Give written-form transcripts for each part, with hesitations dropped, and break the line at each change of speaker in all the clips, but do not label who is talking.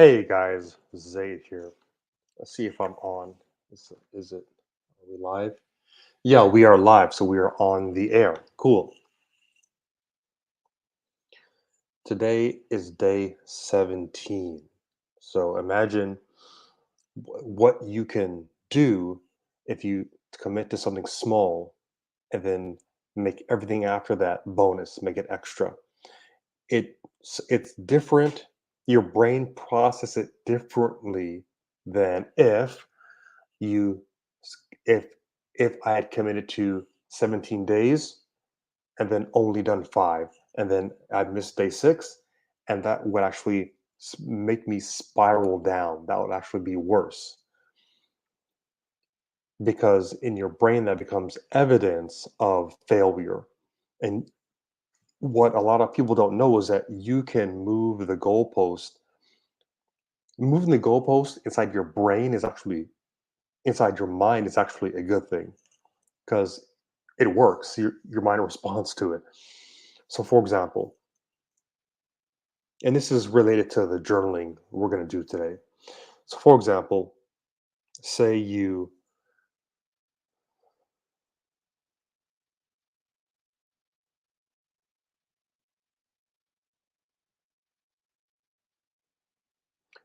Hey guys, Zaid here. Let's see if I'm on. Is it? Are we live? Yeah, we are live, so we are on the air. Cool. Today is day 17. So imagine what you can do if you commit to something small and then make everything after that bonus, make it extra. It's different. Your brain process it differently than you if if I had committed to 17 days and then only done 5 and then I'd missed day 6, and that would actually make me spiral down. That would actually be worse because in your brain that becomes evidence of failure. And what a lot of people don't know is that you can move the goalpost. Moving the goalpost inside your brain is actually inside your mind is actually a good thing because it works. Your mind responds to it. So, for example, and this is related to the journaling we're going to do today. So, for example, say you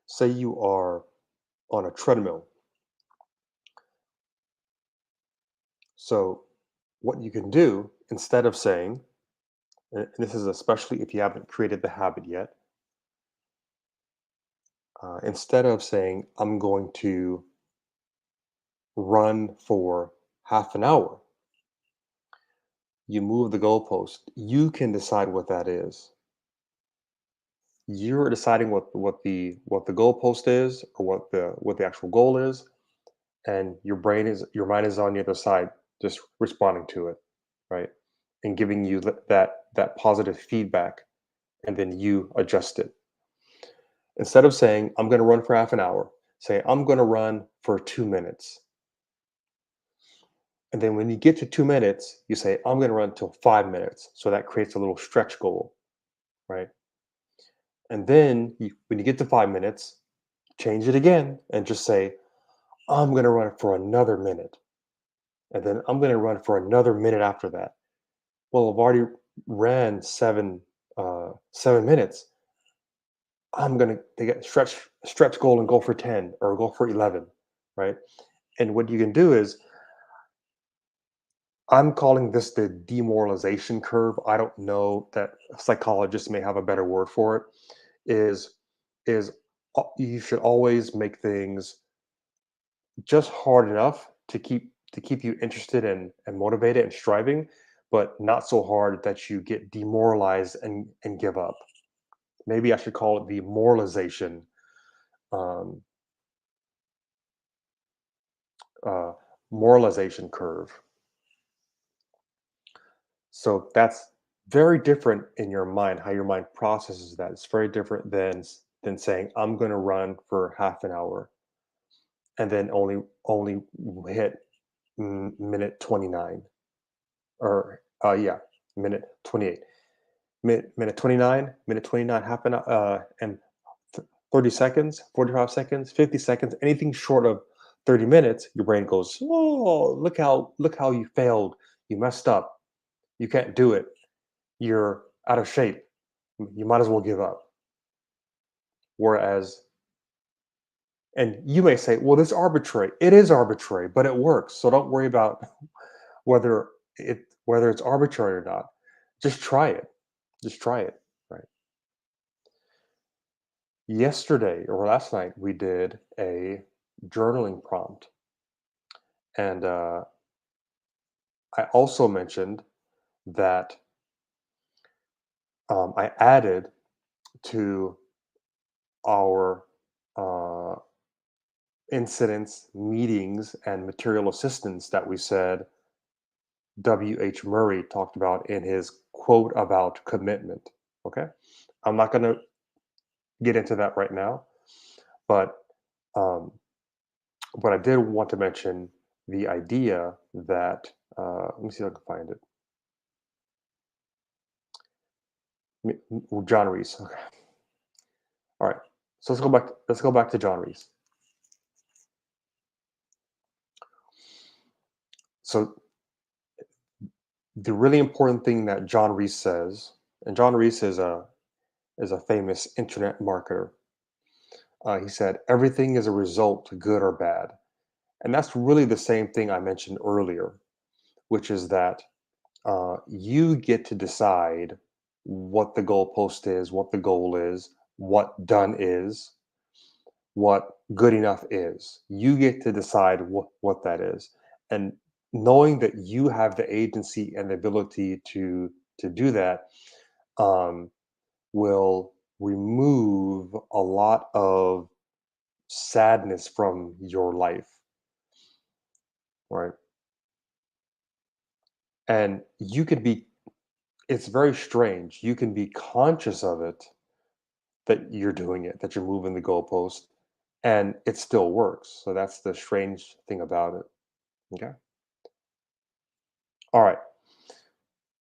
say you are on a treadmill. So, what you can do instead of saying, and this is especially if you haven't created the habit yet, instead of saying I'm going to run for half an hour, you move the goalpost. You can decide what that is. You're deciding what the goalpost is or what the actual goal is, and your mind is on the other side, just responding to it, right, and giving you that positive feedback, and then you adjust it. Instead of saying I'm going to run for half an hour, say I'm going to run for 2 minutes, and then when you get to 2 minutes, you say I'm going to run till 5 minutes. So that creates a little stretch goal, right? And then when you get to 5 minutes, change it again and just say, I'm going to run for another minute. And then I'm going to run for another minute after that. Well, I've already ran 7 minutes. I'm going to take a stretch goal and go for 10 or go for 11, right? And what you can do is, I'm calling this the demoralization curve. I don't know that psychologists may have a better word for it. Is is you should always make things just hard enough to keep you interested and motivated and striving, but not so hard that you get demoralized and give up. Maybe I should call it the moralization um, uh, moralization curve. So that's very different in your mind. How your mind processes that. It's very different than saying I'm going to run for half an hour and then only hit minute 29 or yeah, minute 28. Minute 29, minute 29, half an hour, and 30 seconds, 45 seconds, 50 seconds, anything short of 30 minutes, your brain goes, oh, look how you failed. You messed up. You can't do it. You're out of shape. You might as well give up. Whereas, and you may say, well, this arbitrary. It is arbitrary, but it works. So don't worry about whether whether it's arbitrary or not. Just try it. Just try it. Right. Yesterday or last night, we did a journaling prompt. And I also mentioned that I added to our uh, incidents, meetings, and material assistance that we said W.H. Murray talked about in his quote about commitment. Okay. I'm not going to get into that right now, but um, but I did want to mention the idea that, let me see if I can find it. John Reese. Okay. All right. So let's go back to John Reese. So the really important thing that John Reese says, and John Reese is a famous internet marketer. He said everything is a result, good or bad, and that's really the same thing I mentioned earlier, which is that you get to decide what the goalpost is, what the goal is, what done is, what good enough is. You get to decide what that is. And knowing that you have the agency and the ability to do that um, will remove a lot of sadness from your life, right? And you could be, it's very strange. You can be conscious of it, that you're doing it, that you're moving the goalpost, and it still works. So that's the strange thing about it. Okay. All right.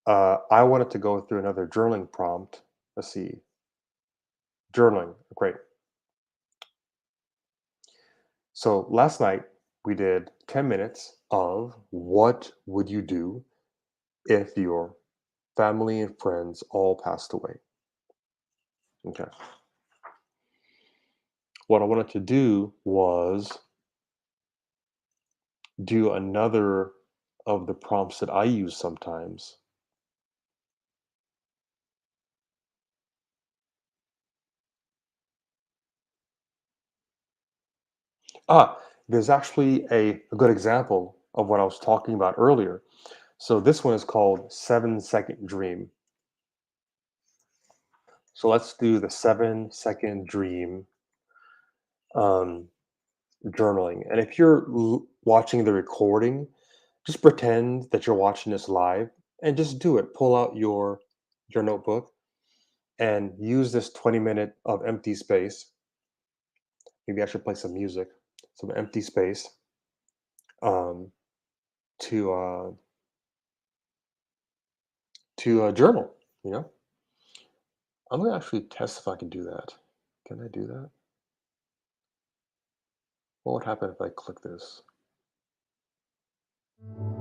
I wanted to go through another journaling prompt. Let's see. Journaling. Great. So last night we did 10 minutes of what would you do if your family and friends all passed away. Okay. What I wanted to do was do another of the prompts that I use sometimes. Ah, there's actually a good example of what I was talking about earlier. So this one is called 7 Second Dream. So let's do the 7 second dream um, journaling. And if you're watching the recording, just pretend that you're watching this live and just do it. Pull out your notebook and use this 20 minute of empty space. Maybe I should play some music, some empty space um, to journal. You know, I'm gonna actually test if I can do that. Can I do that? What would happen if I click this? Hmm,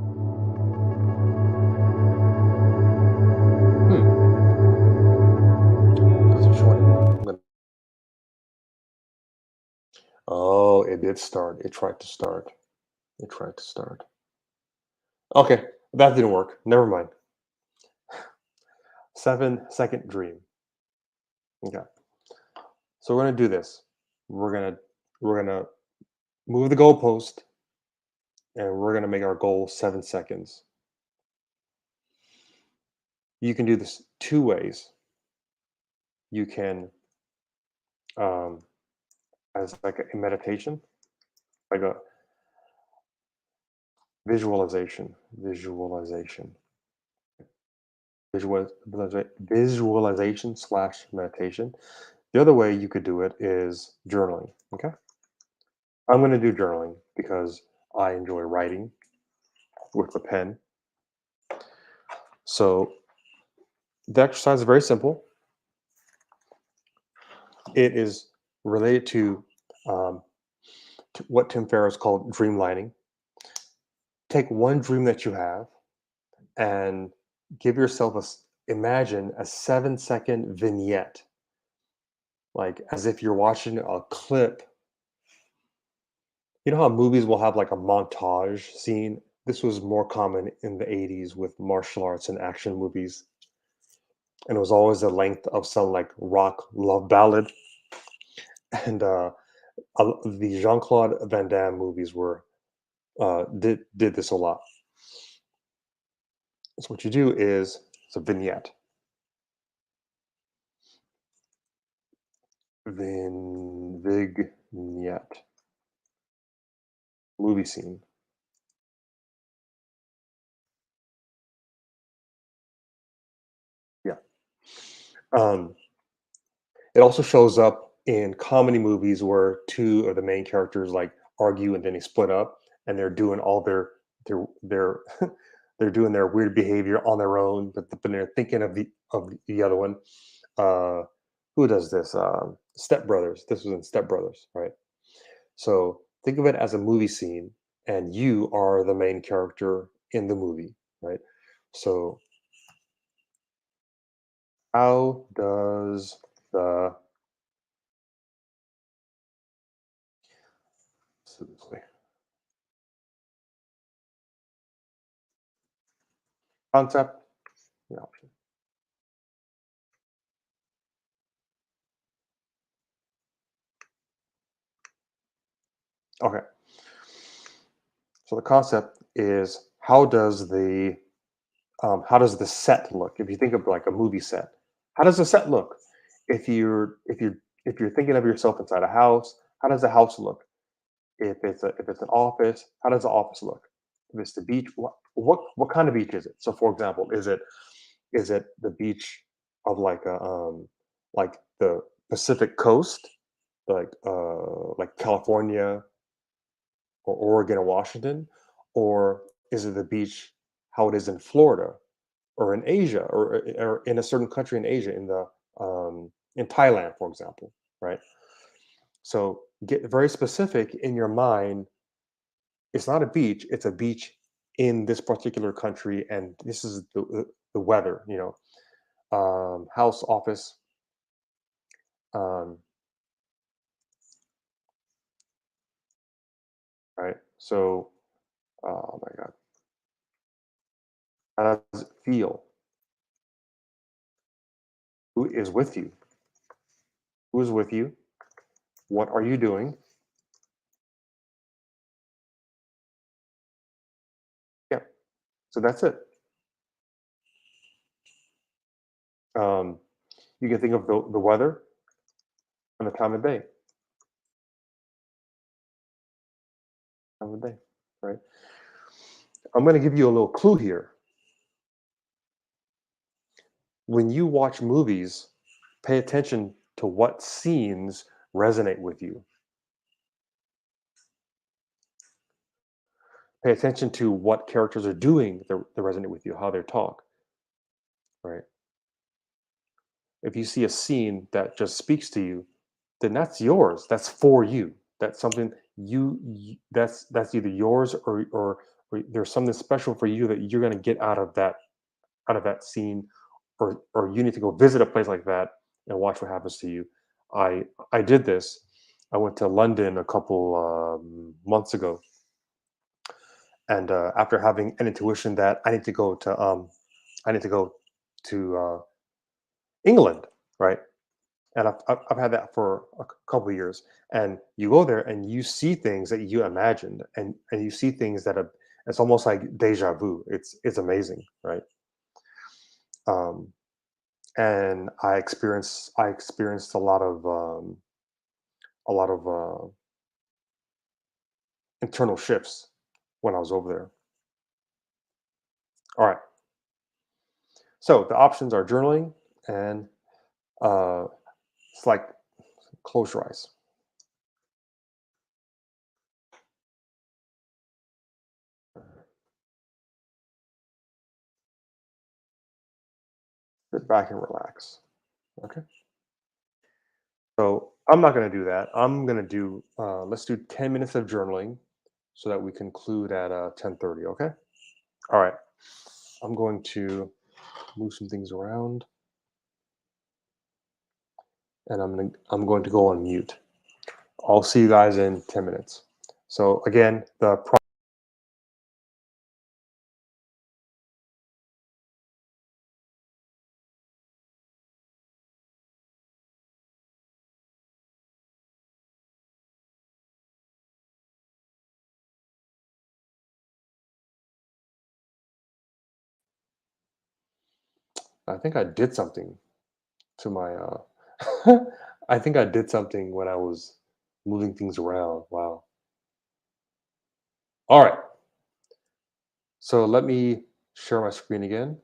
doesn't show anymore. Oh, it did start. It tried to start. It tried to start. Okay, that didn't work. Never mind. 7 second dream. Okay, so we're gonna do this. We're gonna move the goalpost, and we're gonna make our goal 7 seconds. You can do this two ways. You can, um, as like a meditation, like a visualization, visualization slash meditation. The other way you could do it is journaling. Okay, I'm going to do journaling because I enjoy writing with a pen. So the exercise is very simple. It is related um, to what Tim Ferriss called dreamlining. Take one dream that you have and give yourself imagine a 7 second vignette, like as if you're watching a clip. You know how movies will have like a montage scene? This was more common in the 80s with martial arts and action movies. And it was always the length of some like rock love ballad. And the Jean Claude Van Damme movies were did this a lot. So what you do is it's a vignette, vignette, movie scene. Yeah. Um, it also shows up in comedy movies where two of the main characters like argue and then they split up and they're doing all their they're doing their weird behavior on their own, but they're thinking of the other one. Uh, who does this? Step Brothers. This was in Step Brothers, right? So think of it as a movie scene, and you are the main character in the movie, right? So how does the concept? Yeah. Okay. So the concept is how does the set look? If you think of like a movie set, how does the set look? If you're thinking of yourself inside a house, how does the house look? If it's an office, how does the office look? If it's the beach, what kind of beach is it? So, for example, is it the beach of like the Pacific Coast, like California or Oregon or Washington, or is it the beach how it is in Florida or in Asia or in a certain country in Asia in Thailand, for example, right? So get very specific in your mind. It's not a beach; it's a beach in this particular country, and this is the weather. House, office, um, right? So, oh my God, how does it feel? Who is with you? Who is with you? What are you doing? Yeah. So that's it. Um, you can think of the weather and the time of day, right? I'm going to give you a little clue here. When you watch movies, pay attention to what scenes resonate with you. Pay attention to what characters are doing that resonate with you, how they talk, right? If you see a scene that just speaks to you, then that's yours. That's for you. That's something that's either yours or there's something special for you that you're going to get out of that scene, or you need to go visit a place like that and watch what happens to you. I did this. I went to London a couple months ago, and after having an intuition that I need to go to England, right? And I've had that for a couple of years. And you go there and you see things that you imagined, and you see things that it's almost like deja vu. It's amazing, right? Um, and I experienced a lot of internal shifts when I was over there. All right, so the options are journaling and uh, it's like close your eyes, sit back and relax. Okay, so I'm not going to do that. I'm going to do let's do 10 minutes of journaling so that we conclude at 10:30. Okay. All right. I'm going to move some things around, and I'm going to go on mute. I'll see you guys in 10 minutes. So again, I think I did something to my I think I did something when I was moving things around. Wow. All right. So let me share my screen again.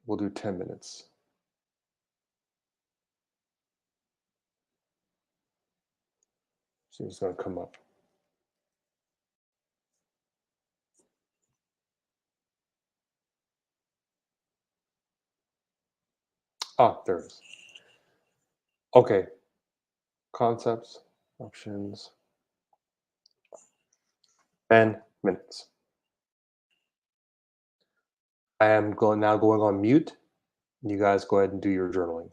We'll do 10 minutes. See what's going to come up. Ah, there it is. Okay, concepts, options, 10 minutes. I am going on mute. You guys go ahead and do your journaling.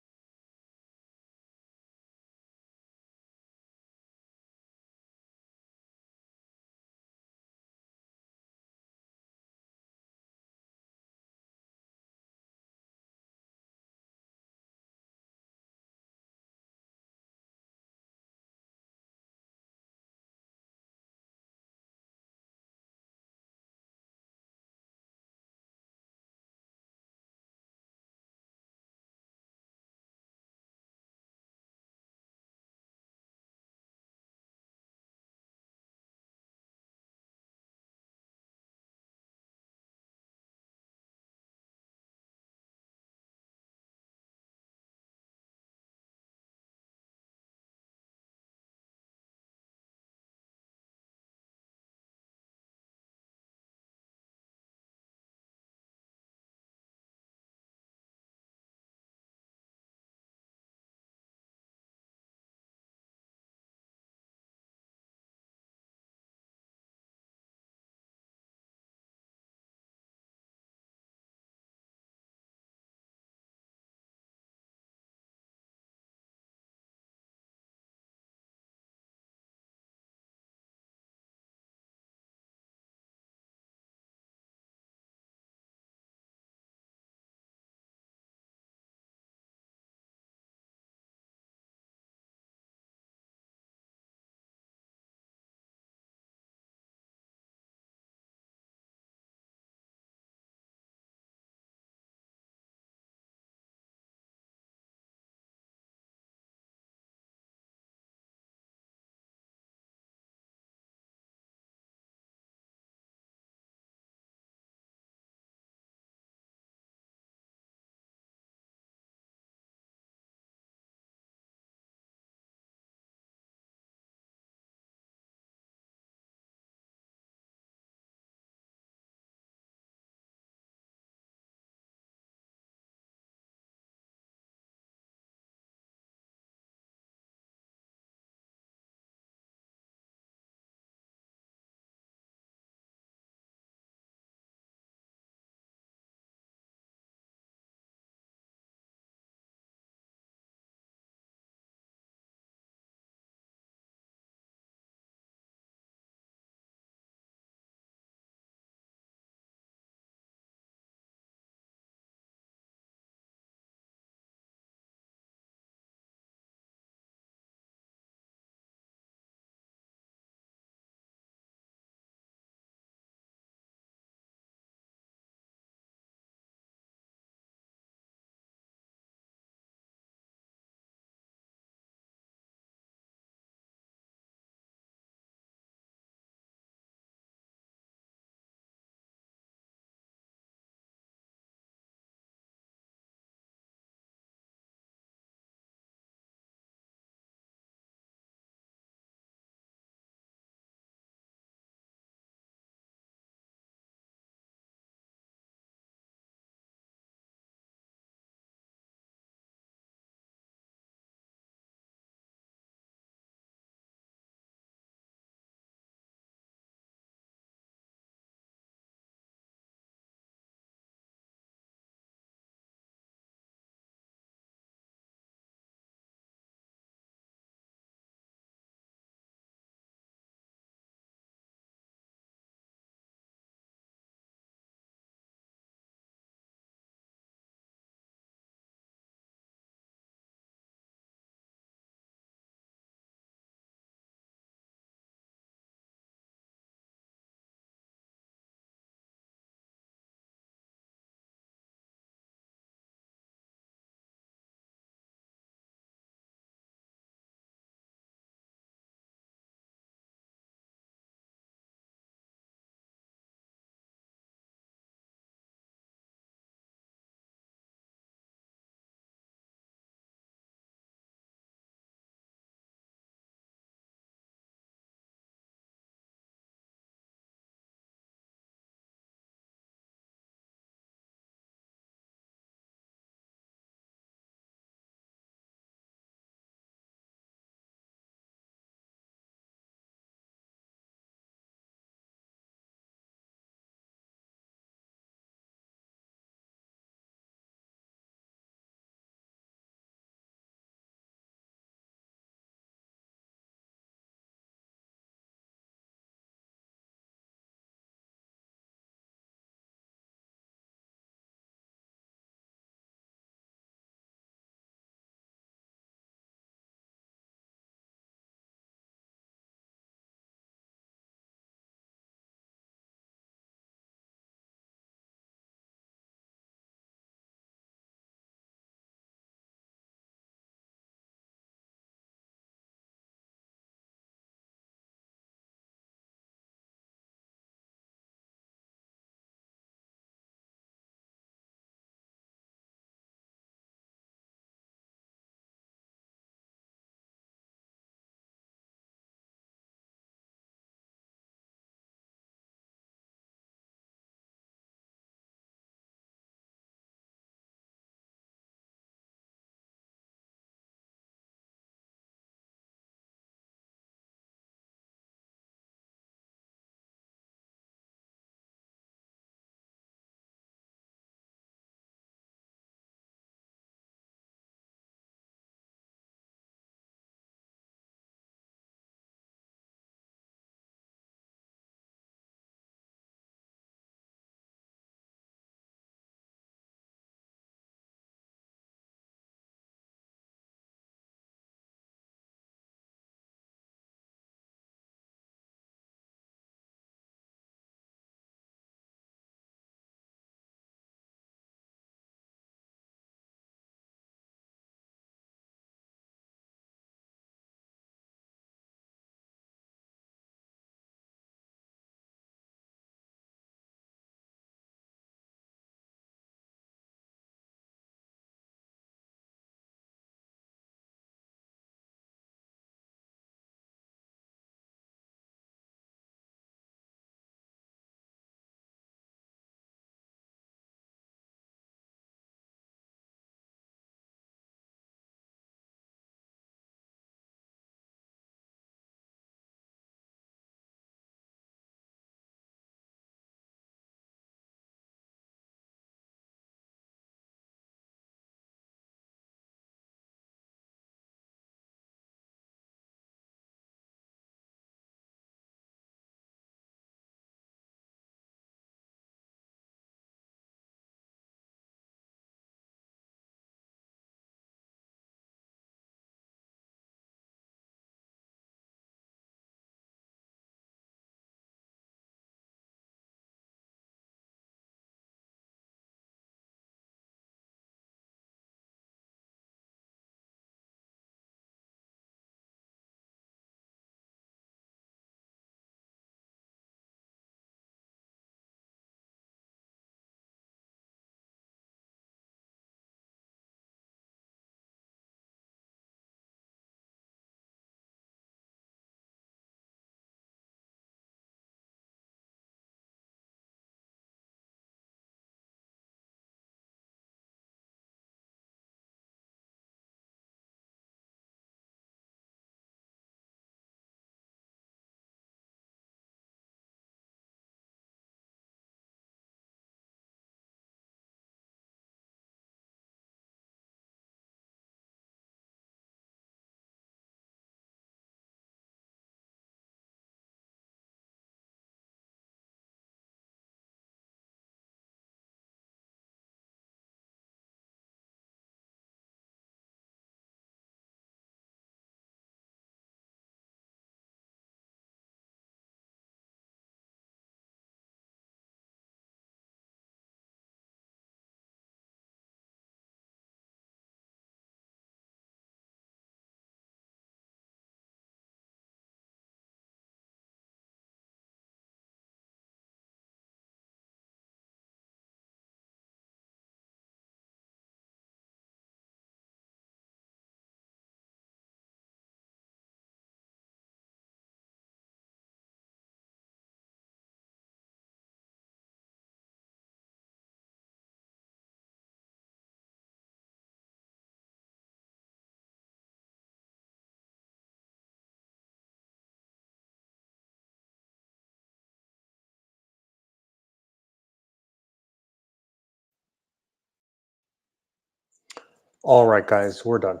All right, guys, we're done.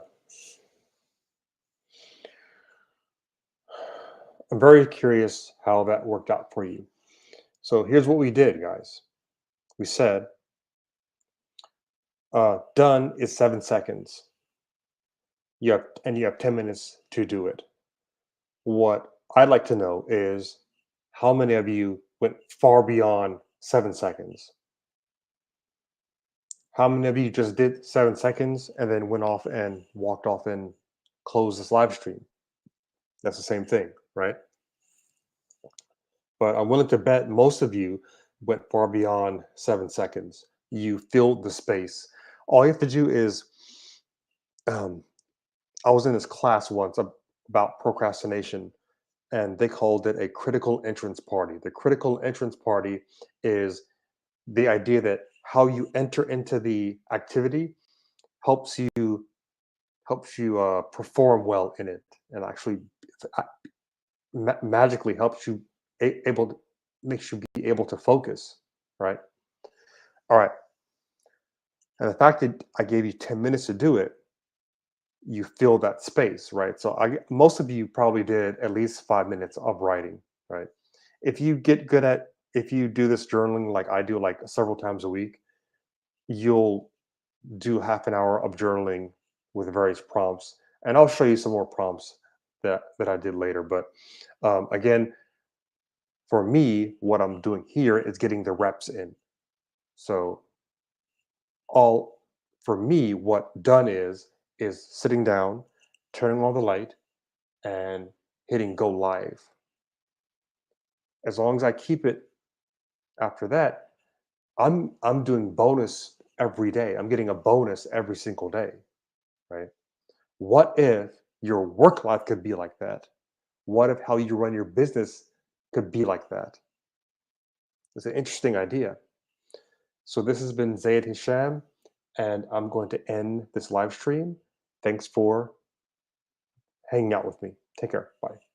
I'm very curious how that worked out for you. So here's what we did, guys. We said done is 7 seconds. You have 10 minutes to do it. What I'd like to know is how many of you went far beyond 7 seconds? How many of you just did 7 seconds and then went off and walked off and closed this live stream? That's the same thing, right? But I'm willing to bet most of you went far beyond 7 seconds. You filled the space. All you have to do is, um, I was in this class once about procrastination, and they called it a critical entrance party. The critical entrance party is the idea that how you enter into the activity helps you perform well in it, and actually magically helps you able to makes you be able to focus, right? All right. And the fact that I gave you 10 minutes to do it, you fill that space, right? So most of you probably did at least 5 minutes of writing, right? If you get good at, if you do this journaling like I do, like several times a week, you'll do half an hour of journaling with various prompts. And I'll show you some more prompts that I did later. But again, for me, what I'm doing here is getting the reps in. So all for me, what done is sitting down, turning on the light, and hitting go live. As long as I keep it after that, I'm doing bonus every day. I'm getting a bonus every single day, right? What if your work life could be like that? What if how you run your business could be like that? It's an interesting idea. So this has been Zayed Hisham, and I'm going to end this live stream. Thanks for hanging out with me. Take care. Bye.